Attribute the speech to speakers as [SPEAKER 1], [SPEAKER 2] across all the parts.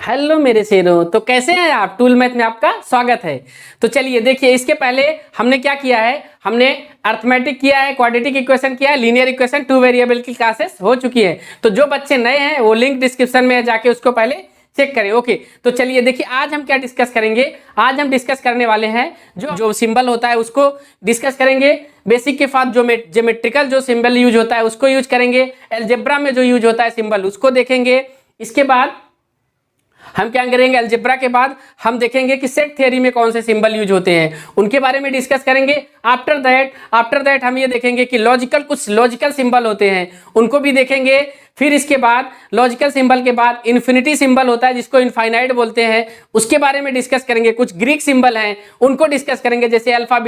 [SPEAKER 1] Hello मेरे शेरों, तो कैसे हैं आप। टूल मैथ में आपका स्वागत है। तो चलिए देखिए, इसके पहले हमने क्या किया है, हमने अर्थमेटिक किया है, क्वाड्रेटिक इक्वेशन किया है, लीनियर इक्वेशन, टू वेरिएबल की क्लासेस हो चुकी है। तो जो बच्चे नए हैं वो लिंक डिस्क्रिप्शन में जाके उसको पहले चेक करें। ओके, तो चलिए देखिए आज हम क्या डिस्कस करेंगे। आज हम डिस्कस करने वाले हैं जो सिंबल होता है उसको डिस्कस करेंगे। बेसिक के साथ जो ज्योमेट्रिकल जो सिंबल यूज होता है उसको यूज करेंगे। अलजेब्रा में जो यूज होता है सिंबल उसको देखेंगे। इसके बाद हम क्या करेंगे, अलजेब्रा के बाद हम देखेंगे कि सेट थ्योरी में कौन से सिंबल यूज होते हैं, उनके बारे में डिस्कस करेंगे। आफ्टर दैट हम ये देखेंगे कि कुछ लॉजिकल सिंबल होते हैं, उनको भी देखेंगे। फिर इसके बाद लॉजिकल सिंबल के बाद इन्फिनिटी सिंबल होता है जिसको इनफाइनाइट बोलते हैं, उसके बारे में डिस्कस करेंगे। कुछ ग्रीक सिंबल हैं उनको डिस्कस करेंगे, जैसे अल्फा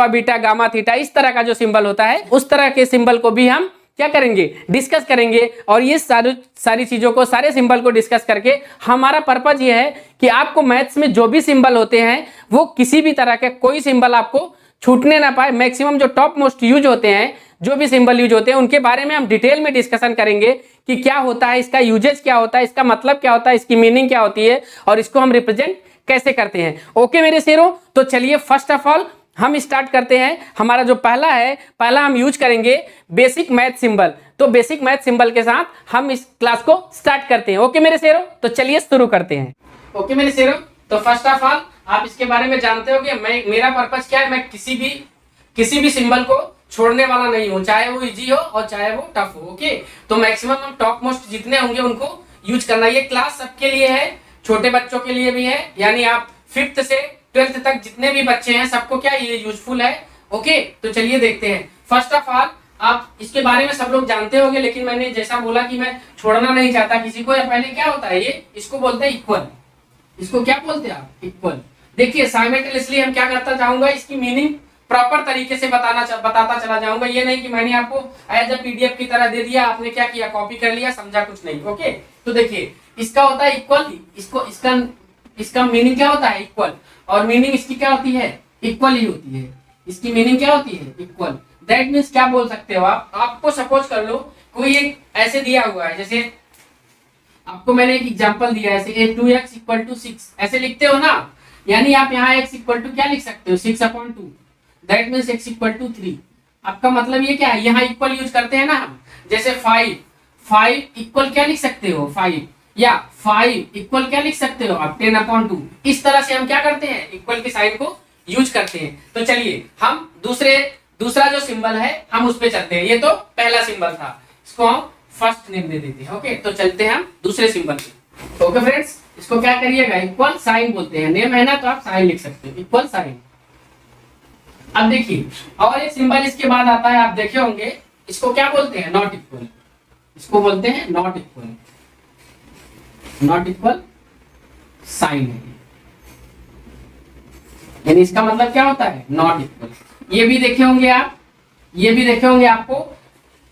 [SPEAKER 1] बीटा गामा थीटा, इस तरह का जो सिंबल होता है उस तरह के सिंबल को भी हम क्या करेंगे, डिस्कस करेंगे। और ये सारी चीजों को, सारे सिंबल को डिस्कस करके हमारा पर्पज ये है कि आपको मैथ्स में जो भी सिंबल होते हैं वो किसी भी तरह के कोई सिंबल आपको छूटने ना पाए। मैक्सिमम जो टॉप मोस्ट यूज होते हैं, जो भी सिंबल यूज होते हैं उनके बारे में हम डिटेल में डिस्कशन करेंगे कि क्या होता है, इसका यूजेज क्या होता है, इसका मतलब क्या होता है, इसकी मीनिंग क्या होती है और इसको हम रिप्रेजेंट कैसे करते हैं। ओके मेरे शेरों, तो चलिए फर्स्ट ऑफ ऑल हम स्टार्ट करते हैं। हमारा जो पहला हम यूज करेंगे बेसिक मैथ सिंबल। तो बेसिक मैथ सिंबल के साथ हम इस क्लास को स्टार्ट करते हैं। ओके मेरे शेरों, तो चलिए शुरू करते हैं। ओके मेरे शेरों, तो फर्स्ट ऑफ ऑल आप इसके बारे में जानते हो कि मेरा पर्पस क्या है। मैं किसी भी सिंबल को छोड़ने वाला नहीं हूं, चाहे वो इजी हो और चाहे वो टफ हो। ओके, तो मैक्सिमम हम टॉप मोस्ट जितने होंगे उनको यूज करना। ये क्लास सबके लिए है, छोटे बच्चों के लिए भी है, यानी आप 5th से 12th तक जितने भी बच्चे हैं सबको क्या ये यूजफुल है। ओके, तो चलिए देखते हैं। फर्स्ट ऑफ ऑल आप इसके बारे में सब लोग जानते होंगे, लेकिन मैंने जैसा बोला कि मैं छोड़ना नहीं चाहता किसी को। या पहले क्या होता है ये, इसको बोलते हैं इक्वल। इसको क्या बोलते हैं आप, इक्वल। देखिए साइमल्टेनियसली हम क्या करता जाऊंगा, इसकी मीनिंग प्रॉपर तरीके से बताता चला जाऊंगा। ये नहीं कि मैंने आपको एज अ पीडीएफ की तरह दे दिया, आपने क्या किया, कॉपी कर लिया, समझा कुछ नहीं। ओके, तो देखिए इसका होता है इक्वल। इसका मीनिंग क्या होता है, इक्वल। और मीनिंग इसकी क्या होती है, इक्वल ही होती है। इसकी मीनिंग क्या होती है, इक्वल। दैट मीन्स क्या बोल सकते हो आप, आपको सपोज कर लो कोई एक ऐसे दिया हुआ है, जैसे आपको मैंने एक एग्जांपल दिया है, ऐसे 2x = 6 ऐसे लिखते हो ना, यानी आप यहाँ x = क्या लिख सकते हो, 6/2। That means x = 3। आपका मतलब ये क्या है, यहाँ इक्वल यूज करते हैं ना हम। जैसे 5 इक्वल क्या लिख सकते हो, 5, या 5 इक्वल क्या लिख सकते हो आप, 10/2। इस तरह से हम क्या करते हैं, इक्वल के साइन को यूज करते हैं। तो चलिए हम दूसरा जो सिंबल है हम उस पे चलते हैं। ये तो पहला सिंबल था, इसको हम फर्स्ट नेम दे देते हैं। ओके, तो चलते हैं हम दूसरे सिंबल पे। ओके फ्रेंड्स, इसको क्या करिएगा, इक्वल साइन बोलते हैं। नेम है ना तो आप साइन लिख सकते हो, इक्वल साइन। अब देखिए और एक सिंबल इसके बाद आता है, आप देखे होंगे, इसको क्या बोलते हैं, नॉट इक्वल। इसको बोलते हैं not equal. Not equal sign है, यानी इसका मतलब क्या होता है, नॉट इक्वल। ये भी देखे होंगे आप, ये भी देखे होंगे, आपको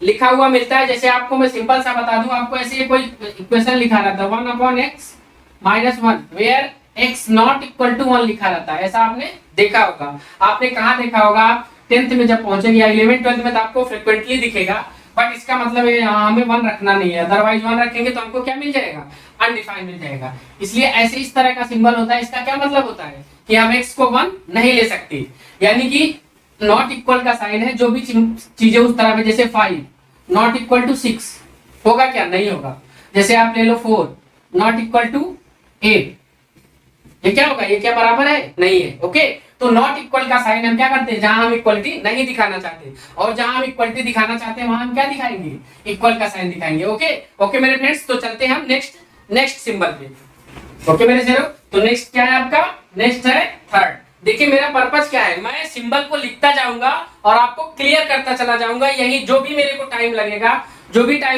[SPEAKER 1] लिखा हुआ मिलता है। जैसे आपको मैं सिंपल सा बता दूं, आपको ऐसे कोई इक्वेशन लिखा रहता है 1/x - 1 where x not equal to 1 लिखा रहता है। ऐसा आपने देखा होगा। आपने कहाँ देखा होगा, आप 10th में जब पहुंचेंगे या 11th 12th में तो आपको फ्रिक्वेंटली दिखेगा। बट इसका मतलब है यहाँ हमें 1 रखना नहीं है, अदरवाइज 1 रखेंगे तो हमको क्या मिल जाएगा, अनडिफाइंड मिल जाएगा। इसलिए ऐसे इस तरह का सिंबल होता है। इसका क्या मतलब होता है कि हम x को 1 नहीं ले सकते, यानी कि नॉट इक्वल का साइन है। जो भी चीजें उस तरह में, जैसे 5 नॉट इक्वल टू 6 होगा क्या, नहीं होगा। जैसे आप ले लो 4 नॉट इक्वल टू 8, ये क्या होगा, ये क्या बराबर है, नहीं है। ओके, तो नॉट इक्वल का साइन हम क्या करते हैं, जहां हम इक्वलिटी नहीं दिखाना चाहते, और जहां हम इक्वलिटी दिखाना चाहते हैं वहां हम क्या दिखाएंगे, इक्वल का साइन दिखाएंगे। ओके मेरे फ्रेंड्स, तो चलते हैं हम नेक्स्ट सिंबल पे। ओके मेरे शेरों, तो नेक्स्ट क्या है आपका, नेक्स्ट है थर्ड। देखिए मेरा पर्पस क्या है, मैं सिंबल को लिखता जाऊंगा और आपको क्लियर करता चला जाऊंगा। यही जो भी मेरे को टाइम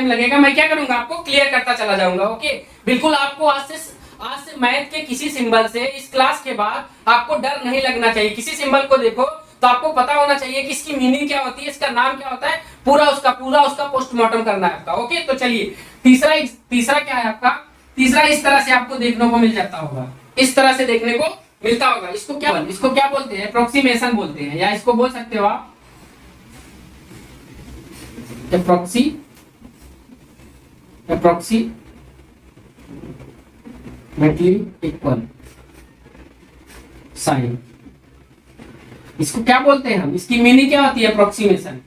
[SPEAKER 1] लगेगा मैं क्या करूंगा, आपको क्लियर करता चला जाऊंगा। ओके, बिल्कुल आपको आज से मैथ के किसी सिंबल से इस क्लास के बाद आपको डर नहीं लगना चाहिए। किसी सिंबल को देखो तो आपको पता होना चाहिए कि इसकी मीनिंग क्या होती है, इसका नाम क्या होता है, पूरा उसका पोस्टमार्टम करना है आपका। ओके, तो चलिए तीसरा क्या है आपका, तीसरा इस तरह से आपको देखने को मिल जाता होगा, इस तरह से देखने को मिलता होगा। इसको क्या बोलते हैं, अप्रोक्सीमेशन बोलते हैं, या इसको बोल सकते हो आप अल्टीमेटली इक्वल साइन। इसको क्या बोलते हैं हम, इसकी मीनिंग क्या होती है, अप्रोक्सीमेशन।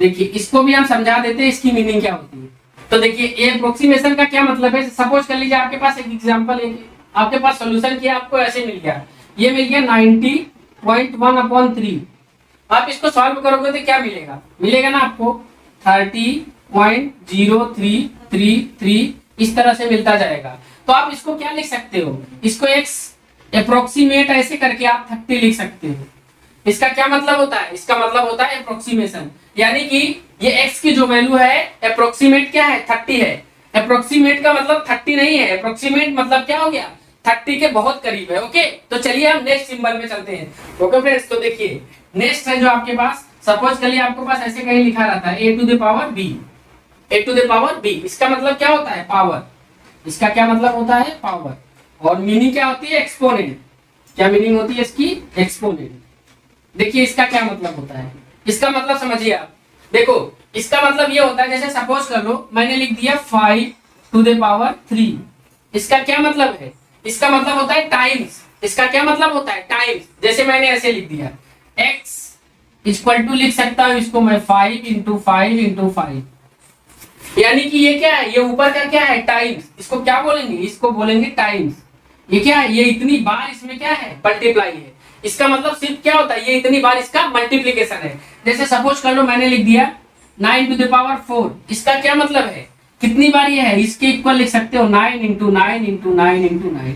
[SPEAKER 1] देखिए इसको भी हम समझा देते हैं इसकी मीनिंग क्या होती है। तो देखिए ये अप्रोक्सीमेशन का क्या मतलब है, सपोज कर लीजिए आपके पास एक एग्जांपल है, आपके पास सॉल्यूशन किया, आपको ऐसे मिल गया, ये मिल गया 90.1/3। आप इसको सॉल्व करोगे तो क्या मिलेगा, मिलेगा ना आपको 30.0333 इस तरह से मिलता जाएगा। तो आप इसको क्या लिख सकते हो, इसको एक अप्रोक्सीमेट ऐसे करके आप 30 लिख सकते हो। इसका क्या मतलब होता है, इसका मतलब होता है अप्रोक्सीमेशन, यानी कि ये x की जो वैल्यू है अप्रोक्सीमेट क्या है 30 है। अप्रोक्सीमेट का मतलब 30 नहीं है, अप्रोक्सीमेट मतलब क्या हो गया 30 के बहुत करीब है। ओके, तो चलिए हम नेक्स्ट सिंबल में चलते हैं। ओके फ्रेंड्स, तो देखिए नेक्स्ट है जो आपके पास, सपोज करिए आपके पास ऐसे कहीं लिखा रहता है a to the power b, a to the power b, इसका मतलब क्या होता है पावर, इसका क्या मतलब होता है पावर, और मीनिंग क्या होती है एक्सपोनेंट। क्या मीनिंग होती है इसकी, एक्सपोनेंट। देखिए इसका क्या मतलब होता है, इसका मतलब समझिए आप, देखो इसका मतलब ये होता है, जैसे सपोज कर लो मैंने लिख दिया 5 टू द पावर 3, इसका क्या मतलब है, इसका मतलब होता है टाइम्स। इसका क्या मतलब होता है टाइम्स, जैसे मैंने ऐसे लिख दिया x इक्वल टू, लिख सकता हूं इसको मैं 5 इंटू 5 इंटू 5, यानी कि ये क्या है, ये ऊपर का क्या है टाइम्स, इसको क्या बोलेंगे, इसको बोलेंगे टाइम्स। ये क्या है, ये इतनी बार इसमें क्या है मल्टीप्लाई है, इसका मतलब सिर्फ क्या होता है, ये इतनी बार इसका मल्टीप्लीकेशन है। जैसे सपोज कर लो मैंने लिख दिया 9 टू द पावर 4, इसका क्या मतलब है कितनी बार ये है, इसके इक्वल लिख सकते हो 9 इंटू 9 इंटू 9 इंटू 9।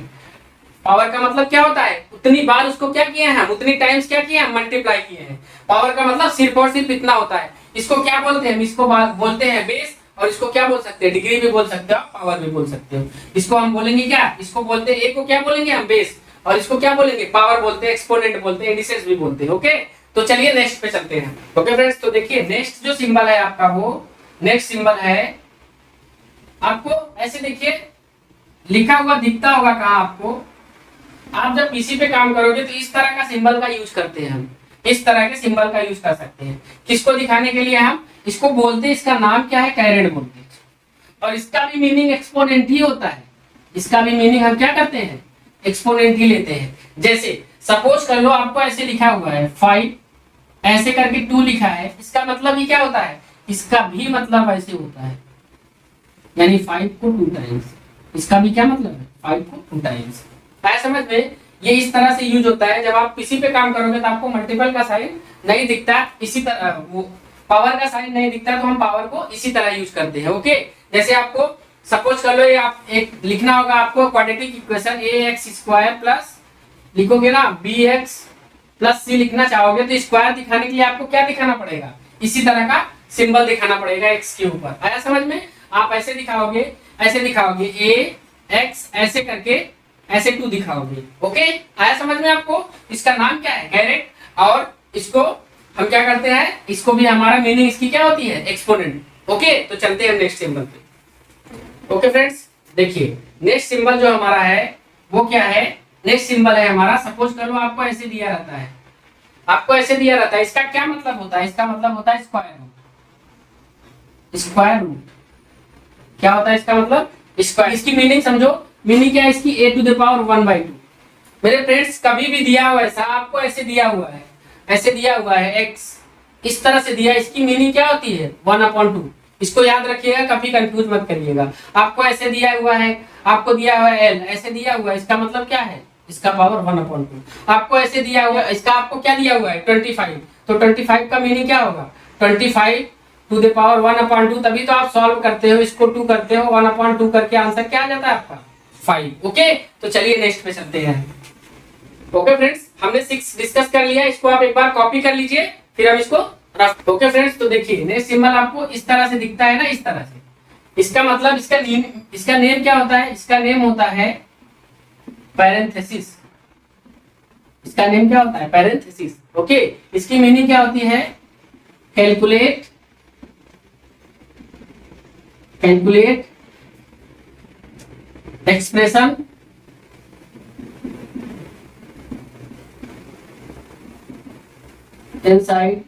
[SPEAKER 1] पावर का मतलब क्या होता है, उतनी बार उसको क्या किए हैं हम, उतनी टाइम्स क्या किए हैं मल्टीप्लाई किए हैं। पावर का मतलब सिर्फ और सिर्फ इतना होता है। इसको क्या बोलते हैं हम, इसको बोलते हैं बेस, और इसको क्या बोल सकते हैं डिग्री भी बोल सकते हो, पावर भी बोल सकते हो। इसको हम बोलेंगे क्या, इसको बोलते हैं, एक को क्या बोलेंगे हम बेस, और इसको क्या बोलेंगे पावर बोलते हैं, एक्सपोनेंट बोलते हैं, इंडिसेस भी बोलते हैं। ओके, तो चलिए नेक्स्ट पे चलते हैं। ओके फ्रेंड्स, तो देखिए नेक्स्ट जो सिंबल है आपका, वो नेक्स्ट सिंबल है आपको ऐसे देखिए लिखा हुआ दिखता होगा कहाँ आपको, आप जब पीसी पे काम करोगे तो इस तरह का सिंबल का यूज करते हैं हम, इस तरह के सिंबल का यूज कर सकते हैं। किसको दिखाने के लिए, हम इसको बोलते हैं, इसका नाम क्या है कैरेट बोलते हैं, और इसका भी मीनिंग एक्सपोनेंट ही होता है। इसका भी मीनिंग हम क्या करते हैं एक्सपोनेंट ही लेते हैं। जैसे सपोज कर लो आपको ऐसे लिखा हुआ है 5 ऐसे करके 2 लिखा है, इसका मतलब ही क्या होता है, इसका भी मतलब ऐसे होता है, यानी 5 को 2 टाइम्स, इसका भी क्या मतलब है 5 को 2 टाइम्स। है समझ में, ये इस तरह से यूज होता है। जब आप पीसी पे काम करोगे तो आपको मल्टीपल का साइन नहीं दिखता, इसी तरह वो पावर का साइन नहीं दिखता, तो हम पावर को इसी तरह यूज करते हैं। ओके, जैसे आपको सपोज कर लो ये आप एक लिखना होगा आपको क्वाड्रेटिक इक्वेशन ax² प्लस लिखोगे ना bx प्लस c लिखना चाहोगे तो स्क्वायर दिखाने के लिए आपको क्या दिखाना पड़ेगा, इसी तरह का सिंबल दिखाना पड़ेगा x के ऊपर। आया समझ में, आप ऐसे दिखाओगे, ऐसे दिखाओगे ax ऐसे करके ऐसे 2 दिखाओगे। ओके, आया समझ में आपको, इसका नाम क्या है कैरेट, और इसको हम क्या करते हैं, इसको भी हमारा मीनिंग इसकी क्या होती है एक्सपोनेंट। ओके, तो चलते हैं नेक्स्ट सिंबल पे। ओके फ्रेंड्स, देखिए नेक्स्ट सिंबल जो हमारा है वो क्या है, नेक्स्ट सिंबल है हमारा, सपोज करो आपको ऐसे दिया रहता है, आपको ऐसे दिया रहता है, इसका क्या मतलब होता है, इसका मतलब होता है स्क्वायर रूट। स्क्वायर रूट क्या होता है, इसका मतलब स्क्वायर। इसकी मीनिंग समझो, मीनिंग क्या है इसकी, a टू द पावर 1/2। मेरे फ्रेंड्स कभी भी दिया हुआ ऐसा, आपको ऐसे दिया हुआ है, ऐसे दिया हुआ है x इस तरह से दिया, इसकी मीनिंग क्या होती है 1/2। इसको याद रखिएगा, कभी कंफ्यूज मत करिएगा। आपको ऐसे दिया हुआ है, आपको दिया हुआ है l ऐसे दिया हुआ है, इसका मतलब क्या है, इसका पावर 1/2। आपको ऐसे दिया हुआ है, इसका आपको क्या दिया हुआ है 25, तो 25 का मीनिंग क्या होगा 25 टू द पावर 1/2, तभी तो आप सॉल्व करते हो, इसको 2 करते हो, 1/2 करके आंसर क्या आ जाता है आपका 5। ओके, तो चलिए नेक्स्ट पे चलते हैं। ओके फ्रेंड्स, हमने 6 डिस्कस कर लिया, इसको आप एक बार कॉपी कर लीजिए, फिर हम इसको रख। ओके फ्रेंड्स, तो देखिए नेक्स्ट सिंबल आपको इस तरह से दिखता है ना, इस तरह से, इसका मतलब इसका नेम क्या होता है, इसका नेम होता है पैरेंथेसिस। इसका नेम क्या होता है पैरेंथेसिस। ओके, इसकी मीनिंग क्या होती है calculate expression inside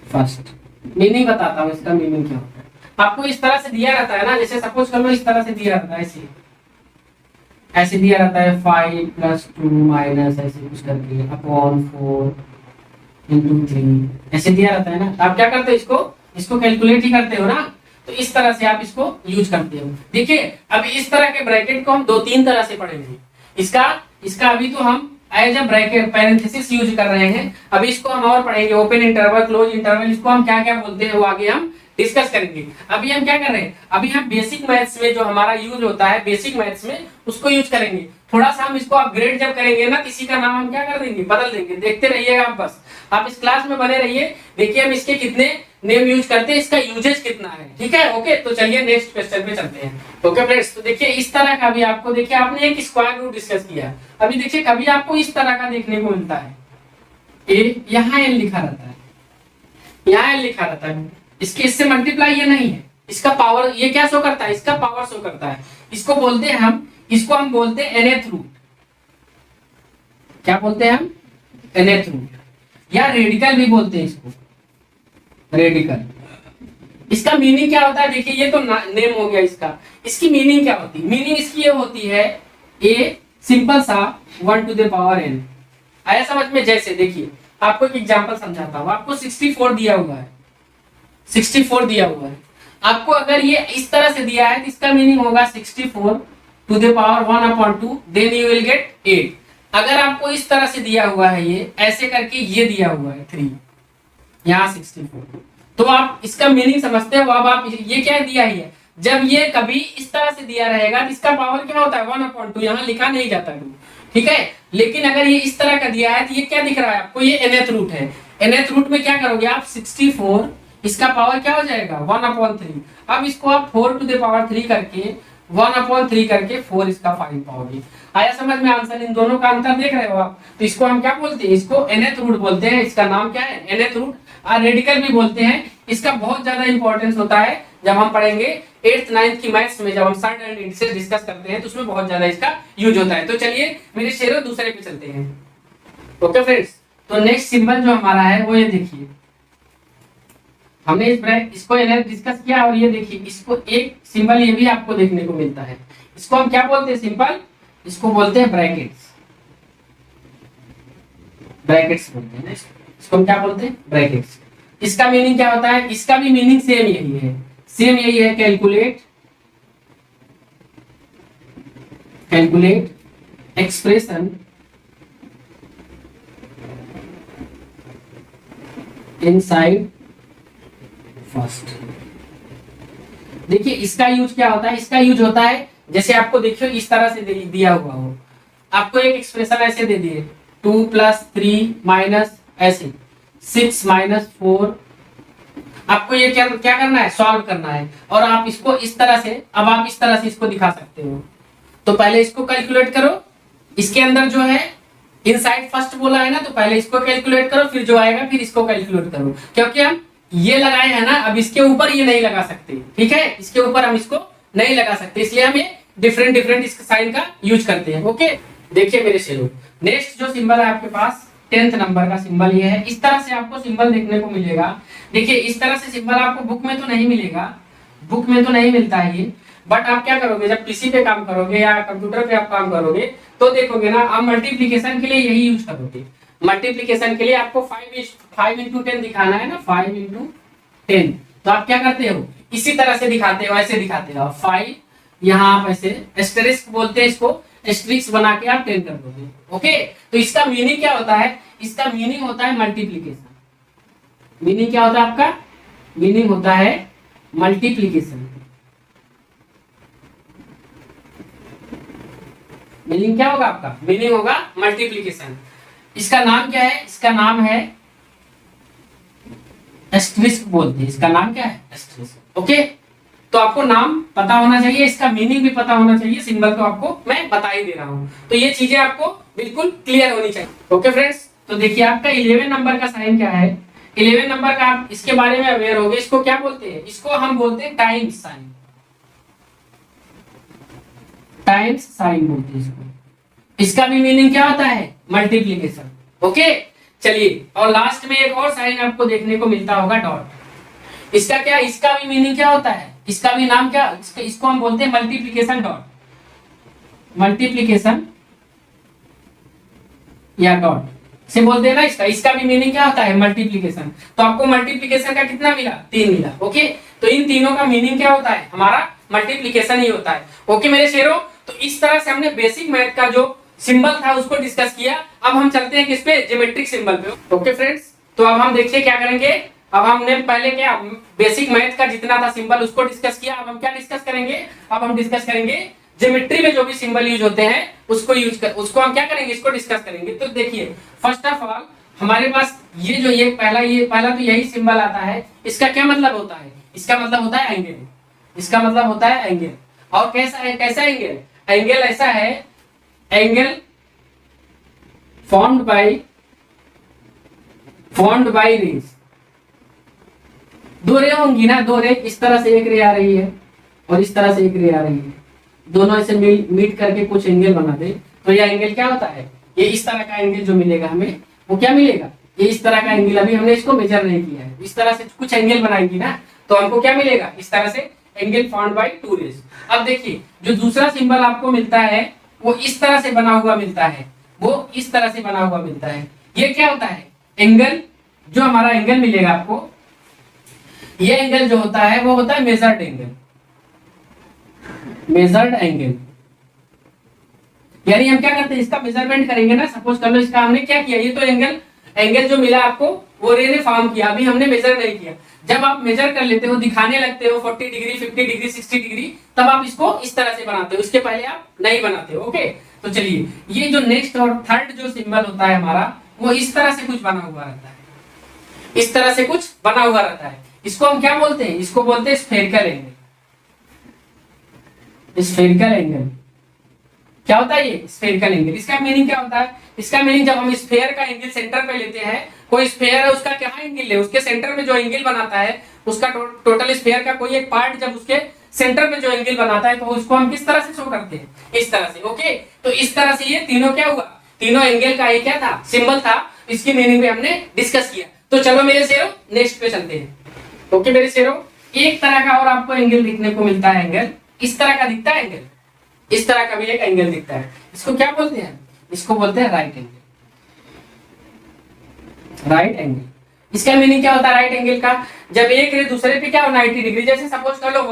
[SPEAKER 1] first. Meaning बताता हूं, इसका मीनिंग क्या होता है। आपको इस तरह से दिया रहता है ना, जैसे सपोज कर लो इस तरह से दिया रहता है ऐसे, ऐसे दिया रहता है 5 + 2 माइनस ऐसे कुछ करके अपॉन 4 इंटू 3 ऐसे दिया रहता है ना। तो आप क्या करते हो, इसको कैलकुलेट ही करते हो ना। तो इस तरह से आप इसको यूज करते हो। देखिए अब इस तरह के ब्रैकेट को हम 2-3 तरह से पढ़ेंगे। इसका अभी तो हम as a bracket parenthesis use कर रहे हैं। अभी इसको हम और पढ़ेंगे, ओपन इंटरवल, क्लोज इंटरवल, इसको हम क्या क्या बोलते हैं वो आगे हम डिस्कस करेंगे। अभी हम क्या कर रहे हैं, अभी हम बेसिक मैथ्स में जो हमारा यूज होता है बेसिक मैथ्स में उसको यूज करेंगे। थोड़ा सा हम इसको अपग्रेड जब करेंगे ना, किसी का नाम हम क्या कर देंगे, बदल देंगे। देखते रहिएगा आप, बस आप इस क्लास में बने रहिए। देखिए हम इसके कितने नेम यूज करते हैं, इसका यूजेज कितना है, ठीक है। ओके, तो चलिए नेक्स्ट क्वेश्चन पे चलते हैं। ओके फ्रेंड्स, तो देखिए इस तरह का भी आपको, देखिए आपने एक स्क्वायर रूट डिस्कस किया। अभी देखिए कभी आपको इस तरह का देखने को मिलता है, यहाँ एल लिखा रहता है, यहाँ एल लिखा रहता है, इससे मल्टीप्लाई ये नहीं है, इसका पावर ये क्या शो करता है, इसका पावर शो करता है। इसको बोलते हैं हम, इसको हम बोलते हैं nth रूट। क्या बोलते हैं हम, nth रूट, या रेडिकल भी बोलते हैं इसको, रेडिकल। इसका मीनिंग क्या होता है, देखिए ये तो नेम हो गया इसका। इसकी मीनिंग क्या होती है, मीनिंग इसकी ये होती है ए सिंपल सा 1 to the power n। आया समझ में। जैसे देखिए आपको एक एग्जांपल समझाता हूं। आपको 64 दिया हुआ है, 64 दिया हुआ है। आपको अगर ये इस तरह से दिया है तो इसका मीनिंग होगा 64 to the power 1/2, then you will get 8। अगर आपको इस तरह से दिया हुआ है, ये ऐसे करके ये दिया हुआ है 3, यहाँ 64, तो आप इसका मीनिंग समझते हो। अब आप ये क्या दिया है, जब ये कभी इस तरह से दिया रहेगा तो इसका पावर क्या होता है 1/2, यहाँ लिखा नहीं जाता 2, ठीक है। लेकिन अगर ये इस तरह का दिया है तो ये क्या दिख रहा है आपको, ये nth रूट है। nth रूट में क्या करोगे आप, 64, इसका पावर क्या हो जाएगा 1/3। अब इसको आप 4 to the power 3 करके 1/3 करके 4 इसका फाइंड पाओगे। आया समझ में आंसर, इन दोनों का अंतर देख रहे हो आप। तो इसको हम क्या बोलते हैं, इसको nth रूट बोलते हैं। इसका नाम क्या है, nth रूट, और रेडिकल भी बोलते हैं। इसका बहुत ज्यादा इंपॉर्टेंस होता है जब हम पढ़ेंगे 8th 9th की मैथ्स में, जब हम सॉर्ट एंड इंडिसेस डिस्कस करते हैं तो उसमें बहुत ज्यादा इसका यूज होता है। तो चलिए मेरे शेरों दूसरे पे चलते हैं। ओके फ्रेंड्स, तो नेक्स्ट सिंबल जो हमारा है वो ये देखिए, हमने इसको डिस्कस किया। और ये देखिए इसको एक सिंबल ये भी आपको देखने को मिलता है। इसको हम क्या बोलते हैं, सिंपल, इसको बोलते हैं ब्रैकेट्स। ब्रैकेट्स बोलते हैं, इसको हम क्या बोलते हैं, ब्रैकेट्स। इसका मीनिंग क्या होता है, इसका भी मीनिंग सेम यही है, सेम यही है, कैलकुलेट एक्सप्रेशन इनसाइड फर्स्ट। देखिए इसका यूज क्या होता है, इसका यूज होता है जैसे आपको देखियो इस तरह से दिया हुआ हो, आपको एक एक्सप्रेशन ऐसे दे दिए 2 + 3 माइनस ऐसे 6 - 4। आपको ये क्या करना है, सॉल्व करना है। और आप इसको इस तरह से, अब आप इस तरह से इसको दिखा सकते हो। तो पहले इसको कैलकुलेट करो, इसके अंदर जो है इनसाइड फर्स्ट बोला है ना, तो पहले इसको कैलकुलेट करो, फिर जो आएगा फिर इसको कैलकुलेट करो। क्योंकि हम ये लगाए हैं ना, अब इसके ऊपर ये नहीं लगा सकते, ठीक है, इसके ऊपर हम इसको नहीं लगा सकते, इसलिए हम ये डिफरेंट इस साइन का यूज करते हैं। ओके, देखिए मेरे शेरों, नेक्स्ट जो सिंबल है आपके पास 10th नंबर का सिंबल ये है। इस तरह से आपको सिंबल देखने को मिलेगा। देखिए इस तरह से सिंबल आपको बुक में तो नहीं मिलेगा, बुक में तो नहीं मिलता है ये। बट आप क्या करोगे, जब पीसी पे काम करोगे या कंप्यूटर पे आप काम करोगे तो देखोगे ना, आप मल्टीप्लीकेशन के लिए यही यूज करोगे। मल्टीप्लीकेशन के लिए आपको 5 × 10 दिखाना है ना, 5 × 10, तो आप क्या करते हो, इसी तरह से दिखाते हो, ऐसे दिखाते हो 5, यहाँ आप ऐसे एस्टेरिस्क बोलते हैं इसको, एस्टेरिस्क बना के आप 10 कर दोगे। ओके, तो इसका मीनिंग क्या होता है, इसका मीनिंग होता है मल्टीप्लीकेशन। मीनिंग क्या होता है आपका, मीनिंग होता है मल्टीप्लीकेशन। मीनिंग क्या होगा आपका, मीनिंग होगा मल्टीप्लीकेशन। इसका नाम क्या है, इसका नाम है एस्टेरिस्क बोलते हैं, इसका नाम क्या है, एस्टेरिस्क। ओके, तो आपको नाम पता होना चाहिए, इसका मीनिंग भी पता होना चाहिए, सिंबल तो आपको मैं बता ही दे रहा हूं, तो ये चीजें आपको बिल्कुल क्लियर होनी चाहिए। ओके फ्रेंड्स, तो देखिए आपका 11 नंबर का साइन क्या है, 11 नंबर का आप इसके बारे में अवेयर होंगे। इसको क्या बोलते हैं, इसको हम बोलते हैं टाइम्स साइन, टाइम्स साइन बोलते हैं इसको। इसका भी मीनिंग क्या होता है, मल्टीप्लीकेशन। ओके, चलिए, और लास्ट में एक और साइन आपको देखने को मिलता होगा, डॉट। इसका क्या, इसका भी मीनिंग क्या होता है, इसका भी नाम क्या, इसको हम बोलते हैं मल्टीप्लीकेशन डॉट। मल्टीप्लीकेशन या डॉट से बोलते हैं ना इसका भी मीनिंग क्या होता है, मल्टीप्लीकेशन। तो आपको मल्टीप्लीकेशन का कितना मिला, 3 मिला। ओके, तो इन तीनों का मीनिंग क्या होता है, हमारा मल्टीप्लीकेशन ही होता है। ओके मेरे शेरों, तो इस तरह से हमने बेसिक मैथ का जो सिंबल था उसको डिस्कस किया। अब हम चलते हैं किस पे, ज्योमेट्रिक सिंबल पे। ओके फ्रेंड्स, तो अब हम देखिए क्या करेंगे। अब हमने पहले क्या बेसिक मैथ का जितना था सिंबल उसको डिस्कस किया। अब हम क्या डिस्कस करेंगे, अब हम डिस्कस करेंगे ज्योमेट्री में जो भी सिंबल यूज होते हैं उसको हम क्या करेंगे, इसको डिस्कस करेंगे। तो देखिए फर्स्ट ऑफ ऑल हमारे पास ये पहला तो यही सिंबल आता है। इसका क्या मतलब होता है, इसका मतलब होता है एंगल। इसका मतलब होता है एंगल। और कैसा है, कैसा एंगल, एंगल ऐसा है, एंगल formed by रेज। दो रे होंगी ना, दो रे, इस तरह से एक रे आ रही है और इस तरह से एक रे आ रही है, दोनों ऐसे मीट करके कुछ एंगल बना दे। तो यह एंगल क्या होता है, ये इस तरह का एंगल जो मिलेगा हमें वो क्या मिलेगा, ये इस तरह का एंगल। अभी हमने इसको मेजर नहीं किया है, इस तरह से कुछ एंगल बनाएंगी ना तो हमको क्या मिलेगा, इस तरह से angle formed by two rays. अब देखिए जो दूसरा सिंबल आपको मिलता है वो इस तरह से बना हुआ मिलता है, वो इस तरह से बना हुआ मिलता है। ये क्या होता है, एंगल, जो हमारा एंगल मिलेगा आपको, ये एंगल जो होता है वो होता है मेजर्ड एंगल। मेजर्ड एंगल यानी हम क्या करते हैं, इसका मेजरमेंट करेंगे ना। सपोज कर लो इसका हमने क्या किया, ये तो एंगल जो मिला आपको वो रे ने फॉर्म किया, अभी हमने मेजर नहीं किया। जब आप मेजर कर लेते हो, दिखाने लगते हो 40 डिग्री, 50 डिग्री, 60 डिग्री, तब आप इसको इस तरह से बनाते हो, इसके पहले आप नहीं बनाते हो। ओके, तो चलिए ये जो नेक्स्ट और थर्ड जो सिंबल होता है हमारा, वो इस तरह से कुछ बना हुआ रहता है, इस तरह से कुछ बना हुआ रहता है। इसको हम क्या बोलते हैं, इसको बोलते हैं स्फेरिकल एंगल। स्फेरिकल एंगल क्या होता है, ये स्फेरिकल एंगल। इसका मीनिंग क्या होता है, इसका मीनिंग जब हम स्फेयर का एंगल सेंटर पे लेते हैं, कोई स्फेयर है उसका क्या एंगल है, उसके सेंटर में जो एंगल बनाता है उसका टोटल स्फेयर का कोई एक पार्ट जब उसके सेंटर में जो एंगल बनाता है तो उसको हम किस तरह से शो करते हैं, इस तरह से। ओके, तो इस तरह से ये तीनों क्या हुआ, तीनों एंगल का एक क्या था, सिंबल था। इसकी मीनिंग भी हमने डिस्कस किया। तो चलो मेरे शेरों नेक्स्ट पे चलते हैं। ओके मेरे शेरों, एक तरह का और आपको एंगल दिखने को मिलता है, एंगल इस तरह का दिखता है, एंगल इस तरह का भी एक एंगल दिखता है। इसको क्या बोलते हैं, इसको बोलते हैं राइट एंगल। राइट एंगल, इसका मीनिंग क्या होता है राइट एंगल का, जब एक रे दूसरे पे क्या हो 90 डिग्री, जैसे सपोज कर लो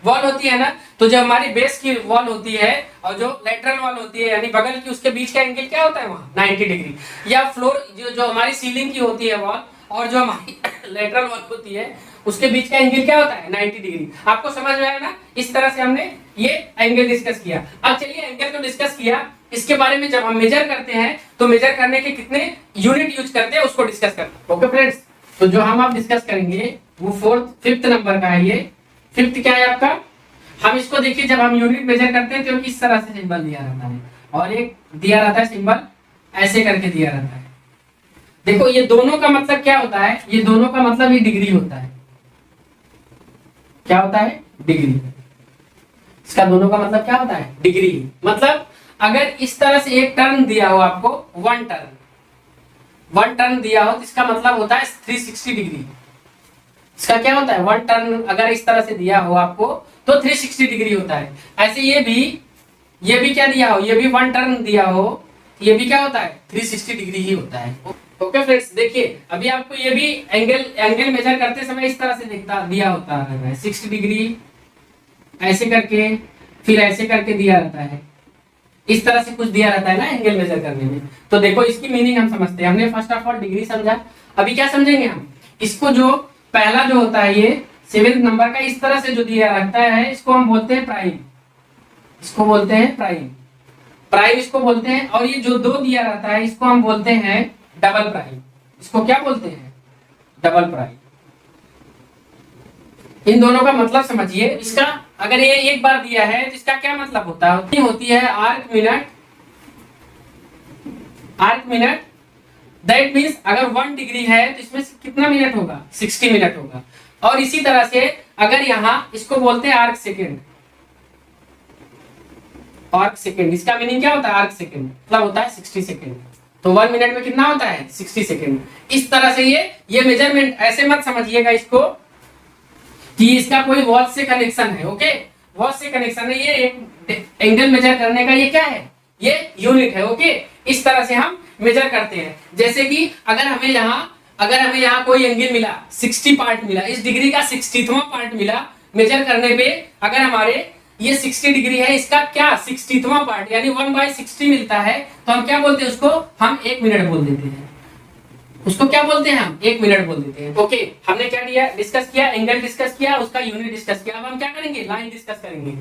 [SPEAKER 1] वॉल होती है ना, तो जब हमारी बेस की वॉल होती है और जो लेटरल वॉल होती है यानी बगल की, उसके बीच का एंगल क्या होता है वहां 90 डिग्री। या फ्लोर जो हमारी सीलिंग की होती है वॉल और जो हमारी लेटरल वॉल होती है उसके बीच का एंगल क्या होता है 90 डिग्री। आपको समझ में आया ना, इस तरह से हमने ये एंगल डिस्कस किया। अब चलिए एंगल तो डिस्कस किया, इसके बारे में जब हम मेजर करते हैं तो मेजर करने के कितने यूनिट यूज करते हैं उसको डिस्कस करते हैं। ओके फ्रेंड्स, तो जो हम आप डिस्कस करेंगे वो फिफ्थ नंबर का है। ये फिफ्थ क्या है आपका, हम इसको देखिए जब हम यूनिट मेजर करते हैं तो इस तरह से सिंबल दिया रहता है और एक दिया रहता है सिंबल ऐसे करके दिया रहता है। देखो ये दोनों का मतलब क्या होता है, ये दोनों का मतलब ये डिग्री होता है। क्या होता है, डिग्री। इसका दोनों का मतलब क्या होता है, डिग्री। मतलब अगर इस तरह से एक टर्न दिया हो आपको, वन टर्न दिया हो तो इसका मतलब होता है 360 डिग्री। इसका क्या होता है, वन टर्न अगर इस तरह से दिया हो आपको तो 360 डिग्री होता है। ऐसे ये भी क्या दिया हो, ये भी वन टर्न दिया हो, ये भी क्या होता है 360 डिग्री ही होता है। ओके फ्रेंड्स, देखिए अभी आपको ये भी एंगल मेजर करते समय इस तरह से दिया होता है 60 डिग्री, ऐसे करके फिर ऐसे करके दिया रहता है, इस तरह से कुछ दिया रहता है ना एंगल मेजर करने में। तो देखो इसकी मीनिंग हम समझते हैं। हमने फर्स्ट ऑफ ऑल डिग्री समझा, अभी क्या समझेंगे हम, इसको जो पहला जो होता है ये 7th नंबर का इस तरह से जो दिया रहता है इसको हम बोलते हैं प्राइम। इसको बोलते हैं प्राइम इसको बोलते हैं। और ये जो दो दिया रहता है इसको हम बोलते हैं डबल प्राइम। इसको क्या बोलते हैं, डबल प्राइम। इन दोनों का मतलब समझिए। इसका अगर ये एक बार दिया है तो इसका क्या मतलब होता है, होती है आर्क मिनट। दैट मीन्स अगर 1 डिग्री है तो इसमें कितना मिनट होगा, 60 मिनट होगा। और इसी तरह से अगर यहाँ इसको बोलते हैं आर्क सेकेंड। इसका मीनिंग क्या होता है, आर्क सेकेंड मतलब होता है 60 सेकेंड। तो 1 मिनट में कितना होता है 60 सेकेंड। इस तरह से ये मेजरमेंट ऐसे मत समझिएगा इसको कि इसका कोई वॉच से कनेक्शन है। ओके, वॉच से कनेक्शन है, ये एंगल मेजर करने का ये क्या है, ये यूनिट है। ओके, इस तरह से हम मेजर करते हैं। जैसे कि अगर हमें यहाँ कोई एंगल मिला, 60 पार्ट मिला, इस डिग्री का 60वां पार्ट मिला मेजर करने पे, अगर हमारे ये 60 डिग्री है, इसका क्या 60वां पार्ट यानी 1/60 मिलता है, तो हम क्या बोलते हैं उसको, हम 1 मिनट बोल देते हैं। उसको क्या बोलते हैं, हम 1 मिनट बोल देते हैं। ओके, हमने क्या किया, डिस्कस किया, एंगल डिस्कस किया, उसका यूनिट डिस्कस किया। अब हम क्या करेंगे, लाइन डिस्कस करेंगे।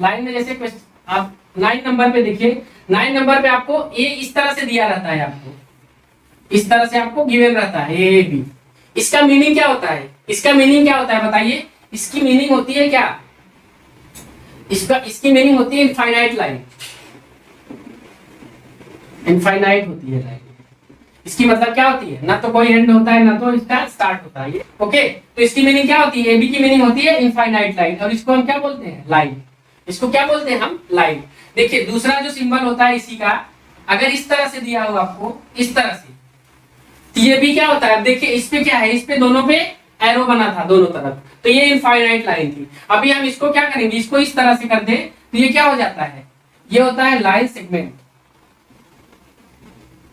[SPEAKER 1] लाइन में जैसे आप 9 नंबर पे देखिए, 9 नंबर पे आपको ये इस तरह से दिया रहता है, आपको इस तरह से आपको गिवन रहता है ए बी। इसका मीनिंग क्या होता है, इसका मीनिंग क्या होता है बताइए। इसकी मीनिंग होती है क्या, इसकी मीनिंग होती है इनफाइनाइट लाइन, इनफाइनाइट होती है लाइन। इसकी मतलब क्या होती है, ना तो कोई एंड होता है ना तो इसका स्टार्ट होता है। ओके, तो इसकी मीनिंग क्या होती है, एबी की मीनिंग होती है इनफाइनाइट लाइन, और इसको हम क्या बोलते हैं, लाइन। इसको क्या बोलते हैं हम, लाइन। देखिए दूसरा जो सिंबल होता है इसी का, अगर इस तरह से दिया हो आपको, इस तरह से, तो ये भी क्या होता है, देखिए इस पे क्या है, इस पे दोनों पे एरो बना था दोनों तरफ, तो ये इनफाइनाइट लाइन थी। अभी हम इसको क्या करेंगे, इसको इस तरह से कर दें तो ये क्या हो जाता है, ये होता है लाइन सेगमेंट।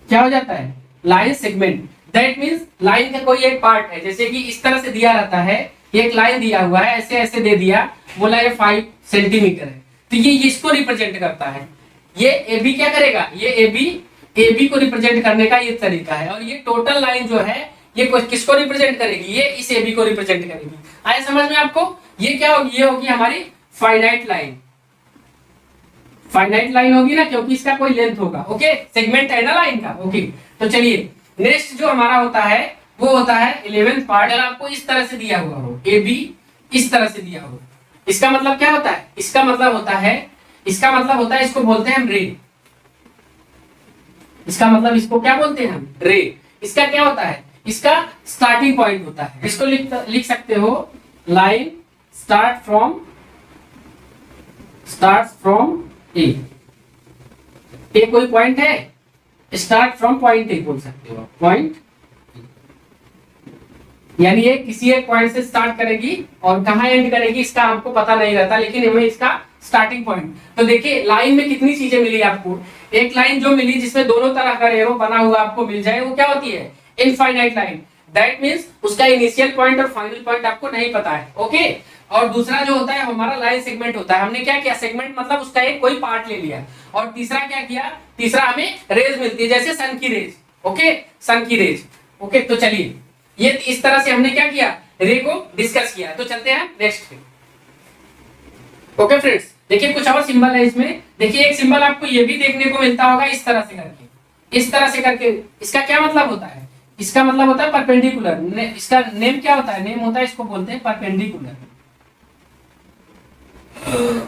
[SPEAKER 1] क्या हो जाता है, line segment. That means line का कोई एक पार्ट है, जैसे कि इस तरह से दिया रहता है, एक लाइन दिया हुआ है, ऐसे ऐसे दे दिया, बोला ये 5 सेंटीमीटर है, तो ये इसको रिप्रेजेंट करता है। ये ए बी क्या करेगा, ये ए बी को रिप्रेजेंट करने का ये तरीका है। और ये टोटल लाइन जो है ये किसको रिप्रेजेंट करेगी, ये इस ए बी को रिप्रेजेंट करेगी। आया समझ में आपको, ये क्या होगी, ये होगी हमारी फाइनाइट लाइन। फाइनाइट लाइन होगी ना, क्योंकि इसका कोई लेंथ होगा। ओके, सेगमेंट है ना लाइन का। ओके, तो चलिए नेक्स्ट जो हमारा होता है वो होता है 11th पार्ट। अगर आपको इस तरह से दिया हुआ हो, ए बी इस तरह से दिया हो, इसका मतलब क्या होता है, इसका मतलब होता है इसको बोलते हैं हम रे। इसका मतलब इसको क्या बोलते हैं हम, रे। इसका क्या होता है, इसका स्टार्टिंग पॉइंट होता है। इसको लिख सकते हो, लाइन स्टार्ट फ्रॉम ए कोई पॉइंट है, स्टार्ट फ्रॉम पॉइंट ए बोल सकते हो, पॉइंट यानी ये किसी एक पॉइंट से स्टार्ट करेगी और कहां एंड करेगी इसका हमको पता नहीं रहता, लेकिन हमें इसका स्टार्टिंग पॉइंट। तो देखिए लाइन में कितनी चीजें मिली आपको, एक लाइन जो मिली जिसमें दोनों तरह का एरो बना हुआ आपको मिल जाए, वो क्या होती है, इनफाइनाइट लाइन। दैट मींस उसका इनिशियल पॉइंट और फाइनल पॉइंट आपको नहीं पता है। ओके, और दूसरा जो होता है हमारा लाइन सेगमेंट होता है। हमने क्या किया, सेगमेंट मतलब उसका एक कोई पार्ट ले लिया। और तीसरा क्या किया, तीसरा हमें रेज मिलती है, जैसे सन की रेज। ओके, सन की रेज। ओके, तो चलिए ये इस तरह से हमने क्या किया, रे को डिस्कस किया। तो चलते हैं नेक्स्ट पे। ओके फ्रेंड्स, देखिए कुछ और सिंबल है इसमें। देखिए एक सिंबल आपको ये भी देखने को मिलता होगा, इस तरह से करके, इस तरह से करके। इसका क्या मतलब होता है, इसका मतलब होता है परपेंडिकुलर। इसका नेम क्या होता है, नेम होता है, इसको बोलते हैं परपेंडिकुलर।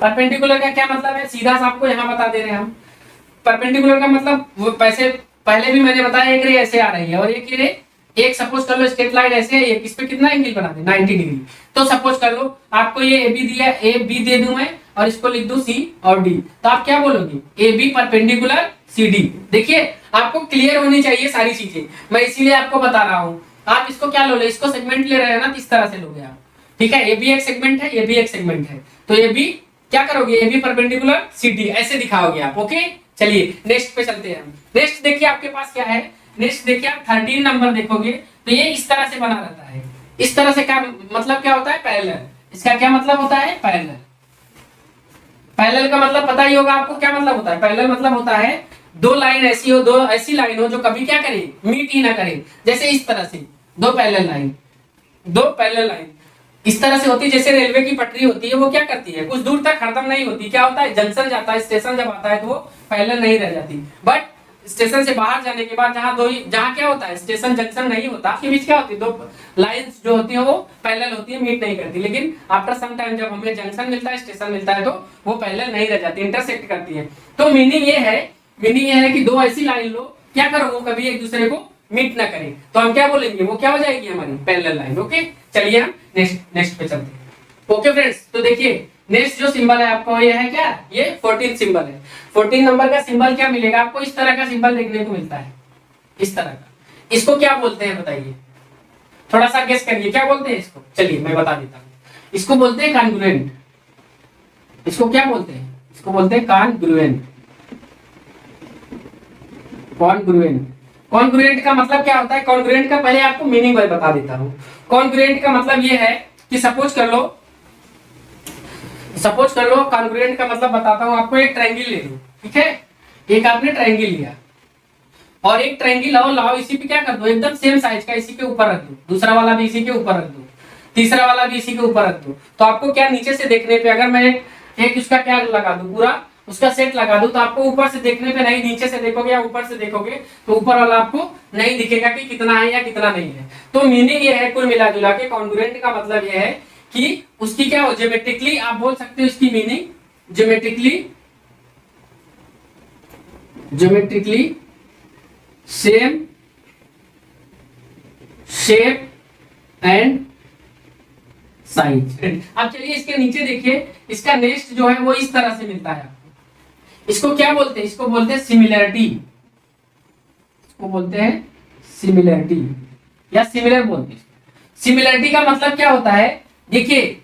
[SPEAKER 1] परपेंडिकुलर का क्या मतलब है, सीधा सा आपको यहाँ बता दे रहे हैं हम। परपेंडिकुलर का मतलब वो पहले भी मैंने बताया, एक रे ऐसे आ रही है और एक रे, एक सपोज कर लो स्ट्रेट लाइन ऐसे है, एक इस पे कितना एंगल बना दे 90 डिग्री। तो सपोज कर लो आपको ये ए बी दिया, ए बी दे दूं मैं और इसको लिख दूं सी और डी, तो आप क्या बोलोगे, A B perpendicular C D. देखिए आपको क्लियर होनी चाहिए सारी चीजें, मैं इसीलिए आपको बता रहा हूँ। आप इसको क्या लो, इसको सेगमेंट ले रहे हैं ना, इस तरह से लोगे आप। ठीक है, ए बी एक सेगमेंट है, ये भी एक सेगमेंट है, तो ए बी क्या करोगे, A B perpendicular C D ऐसे दिखाओगे आप। ओके, चलिए नेक्स्ट पे चलते हैं। नेक्स्ट देखिए आपके पास क्या है, नेक्स्ट देखिए आप 13 नंबर देखोगे तो ये इस तरह से बना रहता है। इस तरह से क्या मतलब, क्या होता है, पैरेलल। इसका क्या मतलब होता है, पैरेलल। पैरेलल का मतलब पता ही होगा आपको, क्या मतलब होता है, पैरेलल मतलब होता है दो लाइन ऐसी हो, दो ऐसी लाइन हो जो कभी क्या करे, मीट ही ना करे। जैसे इस तरह से दो पैरेलल लाइन इस तरह से होती है, जैसे रेलवे की पटरी होती है, वो क्या करती है, कुछ दूर तक खत्म नहीं होती, क्या होता है, जंक्शन जाता है, स्टेशन जब आता है तो वो पैरेलल नहीं रह जाती। बट स्टेशन से बाहर जाने के बाद जहाँ क्या होता है, स्टेशन जंक्शन नहीं होता, उसके बीच क्या होती है, दो लाइंस जो होती है वो पैरेलल होती है, मीट नहीं करती। लेकिन आफ्टर सम टाइम जब हमें जंक्शन मिलता है, स्टेशन मिलता है, तो वो पैरेलल नहीं रह जाती, इंटरसेक्ट करती है। तो मीनिंग ये है कि दो ऐसी लाइन लो, क्या करो, वो कभी एक दूसरे को मीट ना करें, तो हम क्या बोलेंगे, वो क्या हो जाएगी, हमारी पैरेलल लाइन। ओके, चलिए हम नेक्स्ट पे चलते हैं। ओके फ्रेंड्स, तो देखिए नेक्स्ट जो सिंबल है आपको ये है क्या, ये 14 सिंबल है। 14 नंबर का सिंबल क्या मिलेगा आपको, इस तरह का सिंबल देखने को मिलता है, इस तरह का। इसको क्या बोलते हैं बताइए, थोड़ा सा गेस करिए क्या बोलते हैं इसको। चलिए मैं बता देता हूँ, इसको बोलते हैं कॉन्ग्रुएंट। इसको क्या बोलते हैं, इसको बोलते हैं कॉन्ग्रुएंट। कॉन्ग्रुएंट, कॉन्ग्रुएंट का मतलब क्या होता है? कॉन्ग्रुएंट का पहले आपको मीनिंग मैं बता देता हूँ। कॉन्ग्रुएंट का मतलब ये है कि सपोज कर लो कॉन्ग्रुएंट का मतलब बताता हूँ आपको। एक ट्रायंगल ले लो, ठीक है, एक आपने ट्रायंगल लिया और एक ट्रायंगल और लाओ, इसी पे क्या कर दो, एकदम सेम साइज का इसी के ऊपर रख दो, दूसरा वाला भी इसी के ऊपर रख दो, तीसरा वाला भी इसी के ऊपर रख दो। तो आपको क्या नीचे से देखने पे, अगर मैं एक उसका क्या लगा दूं, पूरा उसका सेट लगा दूं, तो आपको ऊपर से देखने पे नहीं, नीचे से देखोगे या ऊपर से देखोगे तो ऊपर वाला आपको नहीं दिखेगा कि कितना है या कितना नहीं है। तो मीनिंग ये है कुल मिला जुला के, कॉन्ग्रुएंट का मतलब ये है कि उसकी क्या हो, ज्योमेट्रिकली आप बोल सकते हो इसकी meaning, geometrically same shape and size. अब चलिए इसके नीचे देखिए, इसका नेक्स्ट जो है वो इस तरह से मिलता है आपको। इसको क्या बोलते हैं? इसको बोलते हैं सिमिलरिटी, इसको बोलते हैं सिमिलरिटी या सिमिलर बोलते हैं। सिमिलरिटी का मतलब क्या होता है? देखिए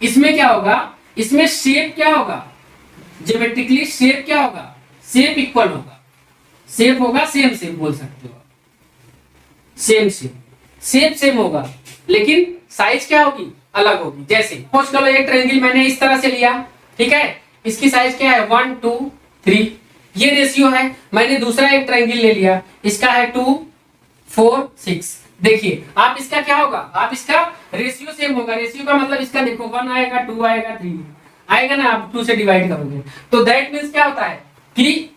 [SPEAKER 1] इसमें क्या होगा, इसमें शेप क्या होगा, ज्योमेट्रिकली शेप क्या होगा, शेप इक्वल होगा, शेप होगा सेम, शेप बोल सकते हो, सेम शेप सेम होगा, लेकिन साइज क्या होगी, अलग होगी। जैसे सपोज करो एक ट्रायंगल मैंने इस तरह से लिया, ठीक है, इसकी साइज क्या है 1 2 3, ये रेशियो है। मैंने दूसरा एक ट्रायंगल ले लिया, इसका है 2 4 6। देखिए आप इसका क्या होगा, आप इसका रेशियो सेम होगा। रेशियो का मतलब इसका देखो 1 आएगा, 2 आएगा, 3 आएगा ना, आप 2 से डिवाइड करोगे तो दैट मीन्स क्या होता है कि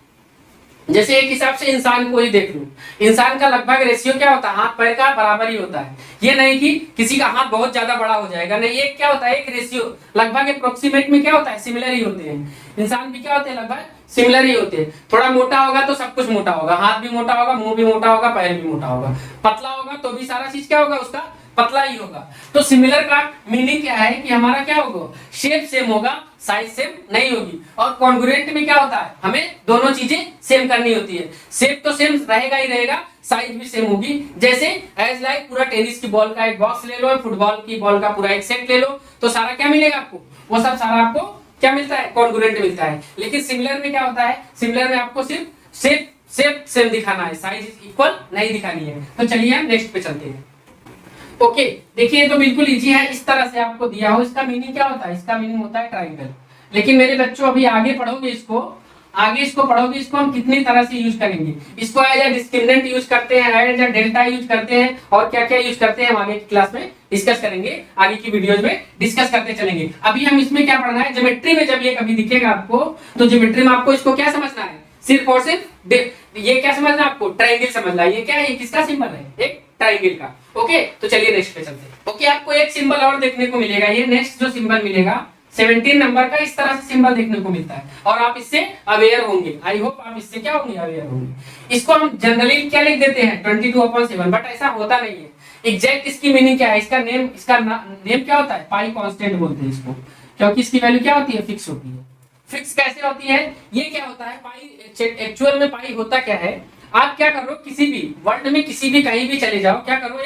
[SPEAKER 1] जैसे एक हिसाब से इंसान को ही देख लो, इंसान का लगभग रेशियो क्या होता है, हाथ पैर का बराबर ही होता है। ये नहीं कि किसी का हाथ बहुत ज्यादा बड़ा हो जाएगा, नहीं, एक क्या होता है, एक रेशियो लगभग अप्रोक्सीमेट में क्या होता है, सिमिलर ही होते हैं। इंसान भी क्या होते हैं, लगभग सिमिलर ही होते हैं। थोड़ा मोटा होगा तो सब कुछ मोटा होगा, हाथ भी मोटा होगा, मुंह भी मोटा होगा, पैर भी मोटा होगा। पतला होगा तो भी सारा चीज क्या होगा, उसका पतला ही होगा। तो सिमिलर का मीनिंग क्या है कि हमारा क्या होगा, शेप सेम होगा, साइज सेम नहीं होगी। और कॉन्ग्रुएंट में क्या होता है, हमें दोनों चीजें सेम करनी होती है। शेप तो सेम रहेगा ही रहेगा, साइज भी सेम होगी। जैसे एज लाइक पूरा टेनिस की बॉल का एक बॉक्स ले लो, फुटबॉल की बॉल का पूरा एक सेट ले लो, तो सारा क्या मिलेगा आपको, वो सब सारा आपको क्या मिलता है, कॉन्ग्रुएंट मिलता है। लेकिन सिमिलर में क्या होता है, सिमिलर में आपको सिर्फ शेप सेम दिखाना है, साइज इक्वल नहीं दिखानी है। तो चलिए हम नेक्स्ट पे चलते हैं। ओके देखिए तो बिल्कुल इजी है, इस तरह से आपको दिया हो। इसका मीनिंग क्या होता है, इसका मीनिंग होता है ट्रायंगल। लेकिन मेरे बच्चों अभी आगे पढ़ोगे इसको, पढ़ोगे इसको हम कितनी तरह से यूज करेंगे। इसको एज ए डिस्क्रिमिनेंट यूज करते हैं, एज ए डेल्टा यूज करते हैं, और क्या क्या यूज करते हैं हम आगे की क्लास में डिस्कस करेंगे, आगे की वीडियोज में डिस्कस करते चलेंगे। अभी हम इसमें क्या पढ़ना है, ज्योमेट्री में जब ये कभी दिखेगा आपको, तो ज्योमेट्री में आपको इसको क्या समझना है, सिर्फ और सिर्फ ये क्या समझना है आपको, ट्रायंगल समझना है। ये क्या है, ये किसका सिंबल है, एक ट्रायंगल का। ओके तो चलिए नेक्स्ट पे चलते हैं। ओके आपको एक सिंबल और देखने को मिलेगा, ये नेक्स्ट जो सिंबल मिलेगा 17 नंबर का, इस तरह से सिंबल देखने को मिलता है और आप इससे अवेयर होंगे। आई होप आप इससे क्या होंगे, अवेयर होंगे। इसको हम जनरली क्या लिख देते हैं 22/7, बट ऐसा होता नहीं है। एग्जैक्ट इसकी मीनिंग क्या है, इसका नेम क्या होता है, पाई कांस्टेंट बोलते हैं इसको, क्योंकि इसकी वैल्यू क्या होती है, फिक्स होती है। फिक्स कैसे होती है, ये क्या होता है, पाई एक्चुअल में पाई होता क्या है, आप क्या करो, किसी भी वर्ल्ड में किसी भी कहीं भी चले जाओ, क्या करो,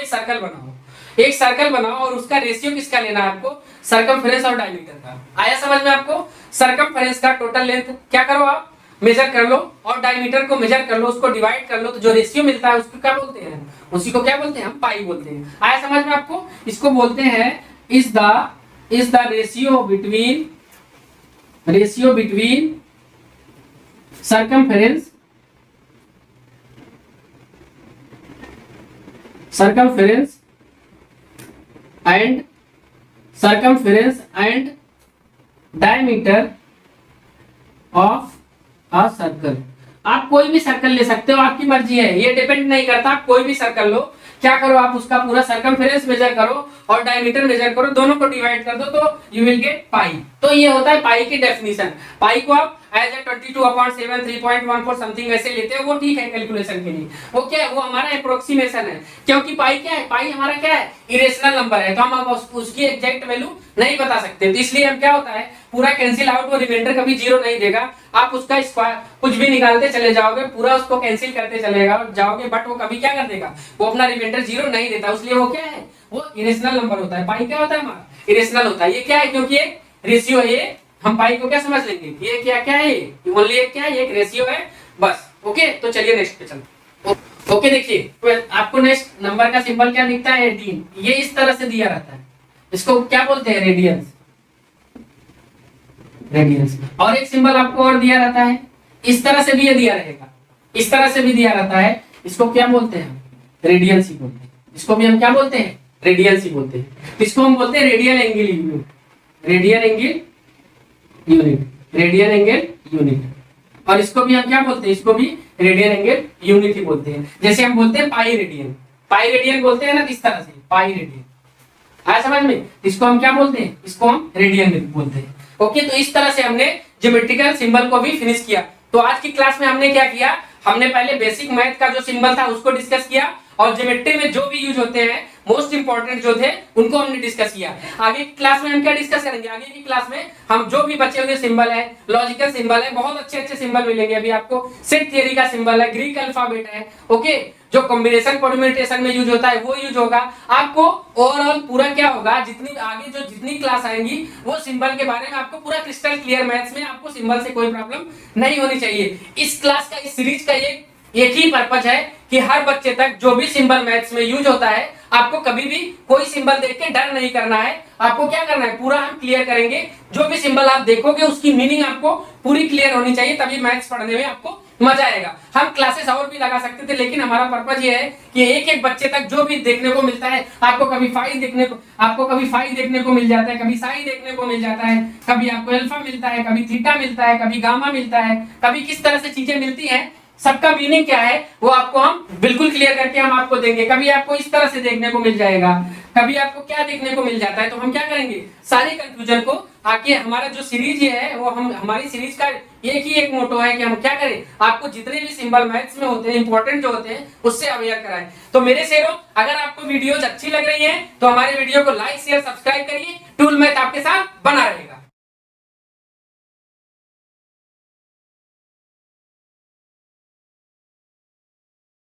[SPEAKER 1] एक सर्कल बनाओ और उसका रेशियो किसका लेना है आपको, सरकमफेरेंस और डायमीटर का। आया समझ में आपको, सरकमफेरेंस का टोटल लेंथ क्या करो आप मेजर कर लो, और डायमीटर को मेजर कर लो, उसको डिवाइड कर लो, तो जो रेशियो मिलता है उसको क्या बोलते हैं, उसी को क्या बोलते हैं, हम पाई बोलते हैं। आया समझ में आपको, इसको बोलते हैं is the ratio between circumference and diameter of a circle। आप कोई भी सर्कल ले सकते हो, आपकी मर्जी है, ये डिपेंड नहीं करता, आप कोई भी सर्कल लो, क्या करो आप उसका पूरा सर्कमफेरेंस मेजर करो और डायमीटर मेजर करो, दोनों को डिवाइड कर दो तो यू विल गेट पाई। तो ये होता है पाई की डेफिनेशन। पाई को आप एज ए 22/7 3.14 समथिंग ऐसे लेते हो, वो ठीक है कैलकुलेशन के लिए, वो क्या है, वो हमारा अप्रोक्सीमेशन है। क्योंकि पाई क्या है, पाई हमारा क्या है, इरेशनल नंबर है, तो हम अब उसकी एग्जैक्ट वैल्यू नहीं बता सकते। तो इसलिए हम क्या होता है, पूरा कैंसिल आउट, वो रिमाइंडर कभी जीरो नहीं देगा, आप उसका स्क्वायर कुछ भी निकालते चले जाओगे, पूरा उसको कैंसिल करते चले जाओगे, बट वो कभी क्या कर देगा, वो अपना रिमाइंडर जीरो नहीं देता। इसलिए वो क्या है, वो इरेशनल नंबर होता है। पाई क्या होता है हमारा, इरेशनल होता है। ये क्या है, क्योंकि एक रेशियो है, ये हम पाई को क्या समझ लेंगे, ये क्या क्या है, ये ओनली एक क्या है, एक रेशियो है बस। ओके, तो चलिए नेक्स्ट पे चलते। ओके देखिए आपको नेक्स्ट नंबर का सिंबल क्या दिखता है 18, ये इस तरह से दिया रहता है, इसको क्या बोलते हैं रेडियंस, रेडियंस। और एक सिंबल आपको और दिया रहता है, इस तरह से भी ये दिया रहेगा, इस तरह से भी दिया रहता है, इसको क्या बोलते हैं, रेडियंस ही बोलते हैं, इसको भी हम क्या बोलते हैं, रेडियंस ही बोलते हैं। इसको हम बोलते हैं radial angle unit, radial angle unit, radial angle unit. और इसको भी हम क्या बोलते हैं, इसको भी रेडियल एंगल यूनिट ही बोलते हैं। जैसे हम बोलते हैं पाई रेडियन, पाई रेडियन बोलते हैं ना, इस तरह से पाई रेडियन आया समझ में, इसको हम क्या बोलते हैं, इसको हम रेडियन बोलते हैं। ओके, तो इस तरह से हमने ज्योमेट्रिकल सिंबल को भी फिनिश किया। तो आज की क्लास में हमने क्या किया, हमने पहले बेसिक मैथ का जो सिंबल था उसको डिस्कस किया, और ज्योमेट्री में जो भी यूज होते हैं मोस्ट इंपॉर्टेंट जो थे उनको हमने डिस्कस किया। आगे की क्लास में हम क्या डिस्कस करेंगे, आगे की क्लास में हम जो भी बचे हुए सिंबल है, लॉजिकल सिंबल है, बहुत अच्छे अच्छे सिंबल मिलेंगे अभी आपको, सेट थियरी का सिंबल है, ग्रीक अल्फाबेट है, ओके, जो कॉम्बिनेशन परम्यूटेशन में यूज होता है वो यूज होगा। आपको ओवरऑल पूरा क्या होगा, जितनी आगे जो जितनी क्लास आएंगी वो सिंबल के बारे में आपको पूरा क्रिस्टल क्लियर, मैथ्स में आपको सिंबल से कोई प्रॉब्लम नहीं होनी चाहिए। इस क्लास का, इस सीरीज का एक ही पर्पज है कि हर बच्चे तक जो भी सिंबल मैथ्स में यूज होता है, आपको कभी भी कोई सिंबल देख के डर नहीं करना है, आपको क्या करना है, पूरा हम क्लियर करेंगे। जो भी सिंबल आप देखोगे उसकी मीनिंग आपको पूरी क्लियर होनी चाहिए, तभी मैथ्स पढ़ने में आपको मजा आएगा। हम क्लासेस और भी लगा सकते थे, लेकिन हमारा पर्पज ये है कि एक एक बच्चे तक जो भी देखने को मिलता है, आपको कभी फाई देखने को मिल जाता है, कभी साई देखने को मिल जाता है, कभी आपको अल्फा मिलता है, कभी थीटा मिलता है, कभी गामा मिलता है, कभी किस तरह से चीजें मिलती हैं, सबका मीनिंग क्या है वो आपको हम बिल्कुल क्लियर करके हम आपको देंगे। कभी आपको इस तरह से देखने को मिल जाएगा, कभी आपको क्या देखने को मिल जाता है, तो हम क्या करेंगे, सारे कंफ्यूजन को आके हमारा जो सीरीज है वो हम, हमारी सीरीज का एक ही एक मोटो है कि हम क्या करें, आपको जितने भी सिंबल मैथ्स में होते हैं, इंपॉर्टेंट जो होते हैं, उससे अवेयर कराएं। तो मेरे शेरों, अगर आपको वीडियोज अच्छी लग रही है तो हमारे वीडियो को लाइक शेयर सब्सक्राइब करिए, टूल मैथ आपके साथ बना रहेगा।